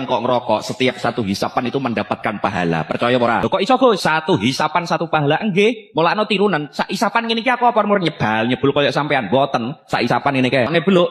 kok ngerokok setiap satu hisapan itu mendapatkan pahala. Percaya ora? Kok iso Gus? Satu hisapan satu pahala nggih. Mulakno tirunan. Sak hisapan ngene iki aku apa mur nyebul koyo sampean boten. Sak hisapan ngene kae. Ngebeluk.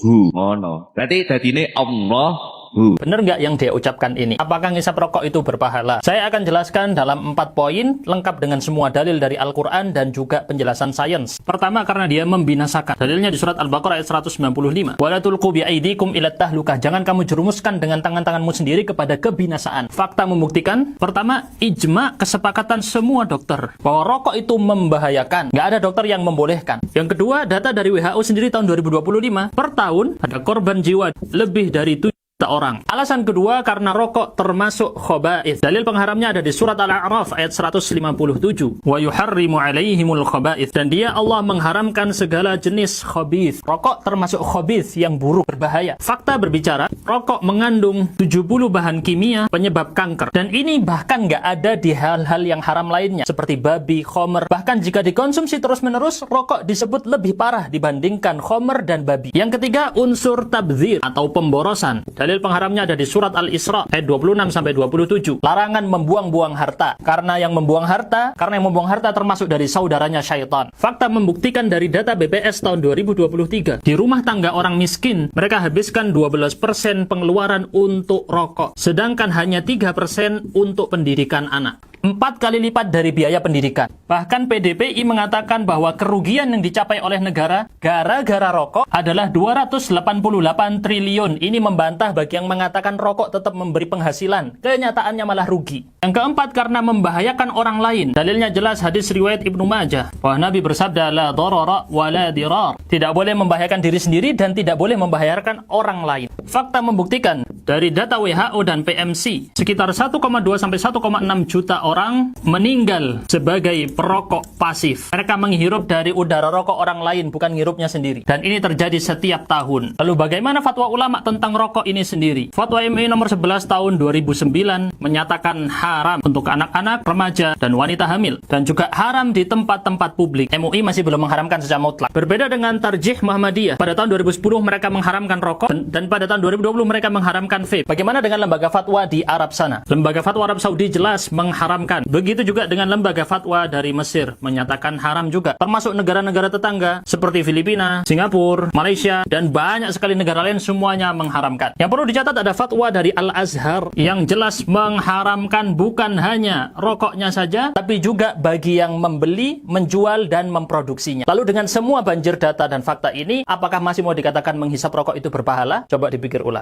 Ngono. Berarti dadine Allah. Benar nggak yang dia ucapkan ini? Apakah ngisap rokok itu berpahala? Saya akan jelaskan dalam 4 poin, lengkap dengan semua dalil dari Al-Quran dan juga penjelasan sains. Pertama, karena dia membinasakan. Dalilnya di surat Al-Baqarah ayat 195. Wala tulqu bi'aidikum ila tahlukah. Jangan kamu jerumuskan dengan tangan-tanganmu sendiri kepada kebinasaan. Fakta membuktikan. Pertama, ijma kesepakatan semua dokter bahwa rokok itu membahayakan. Nggak ada dokter yang membolehkan. Yang kedua, data dari WHO sendiri tahun 2025. Per tahun ada korban jiwa lebih dari 7 orang. Alasan kedua karena rokok termasuk khaba'ith. Dalil pengharamnya ada di surat Al-A'raf ayat 157. Wa yuharrimu 'alaihimul khaba'ith. Dan dia Allah mengharamkan segala jenis khabith. Rokok termasuk khabith yang buruk, berbahaya. Fakta berbicara, rokok mengandung 70 bahan kimia penyebab kanker. Dan ini bahkan nggak ada di hal-hal yang haram lainnya seperti babi, khomer. Bahkan jika dikonsumsi terus-menerus, rokok disebut lebih parah dibandingkan khomer dan babi. Yang ketiga, unsur tabdzir atau pemborosan. Dalil pengharamnya ada di surat Al-Isra ayat 26-27. Larangan membuang-buang harta. Karena yang membuang harta termasuk dari saudaranya syaitan. Fakta membuktikan dari data BPS tahun 2023. Di rumah tangga orang miskin, mereka habiskan 12% pengeluaran untuk rokok. Sedangkan hanya 3% untuk pendidikan anak. 4 kali lipat dari biaya pendidikan. Bahkan PDPI mengatakan bahwa kerugian yang dicapai oleh negara gara-gara rokok adalah 288 triliun. Ini membantah bagi yang mengatakan rokok tetap memberi penghasilan. Kenyataannya malah rugi. Yang keempat, karena membahayakan orang lain. Dalilnya jelas hadis riwayat Ibnu Majah bahwa Nabi bersabda, la darara wa la dirar. Tidak boleh membahayakan diri sendiri dan tidak boleh membahayakan orang lain. Fakta membuktikan dari data WHO dan PMC, sekitar 1,2 sampai 1,6 juta orang meninggal sebagai perokok pasif. Mereka menghirup dari udara rokok orang lain, bukan ngirupnya sendiri. Dan ini terjadi setiap tahun. Lalu bagaimana fatwa ulama tentang rokok ini sendiri? Fatwa MUI nomor 11 tahun 2009 menyatakan haram untuk anak-anak, remaja, dan wanita hamil. Dan juga haram di tempat-tempat publik. MUI masih belum mengharamkan secara mutlak. Berbeda dengan Tarjih Muhammadiyah. Pada tahun 2010 mereka mengharamkan rokok, dan pada tahun 2020 mereka mengharamkan vape. Bagaimana dengan lembaga fatwa di Arab sana? Lembaga fatwa Arab Saudi jelas mengharamkan. Begitu juga dengan lembaga fatwa dari Mesir, menyatakan haram juga. Termasuk negara-negara tetangga seperti Filipina, Singapura, Malaysia, dan banyak sekali negara lain semuanya mengharamkan. Yang perlu dicatat ada fatwa dari Al-Azhar yang jelas mengharamkan bukan hanya rokoknya saja, tapi juga bagi yang membeli, menjual, dan memproduksinya. Lalu dengan semua banjir data dan fakta ini, apakah masih mau dikatakan menghisap rokok itu berpahala? Coba dipikir ulang.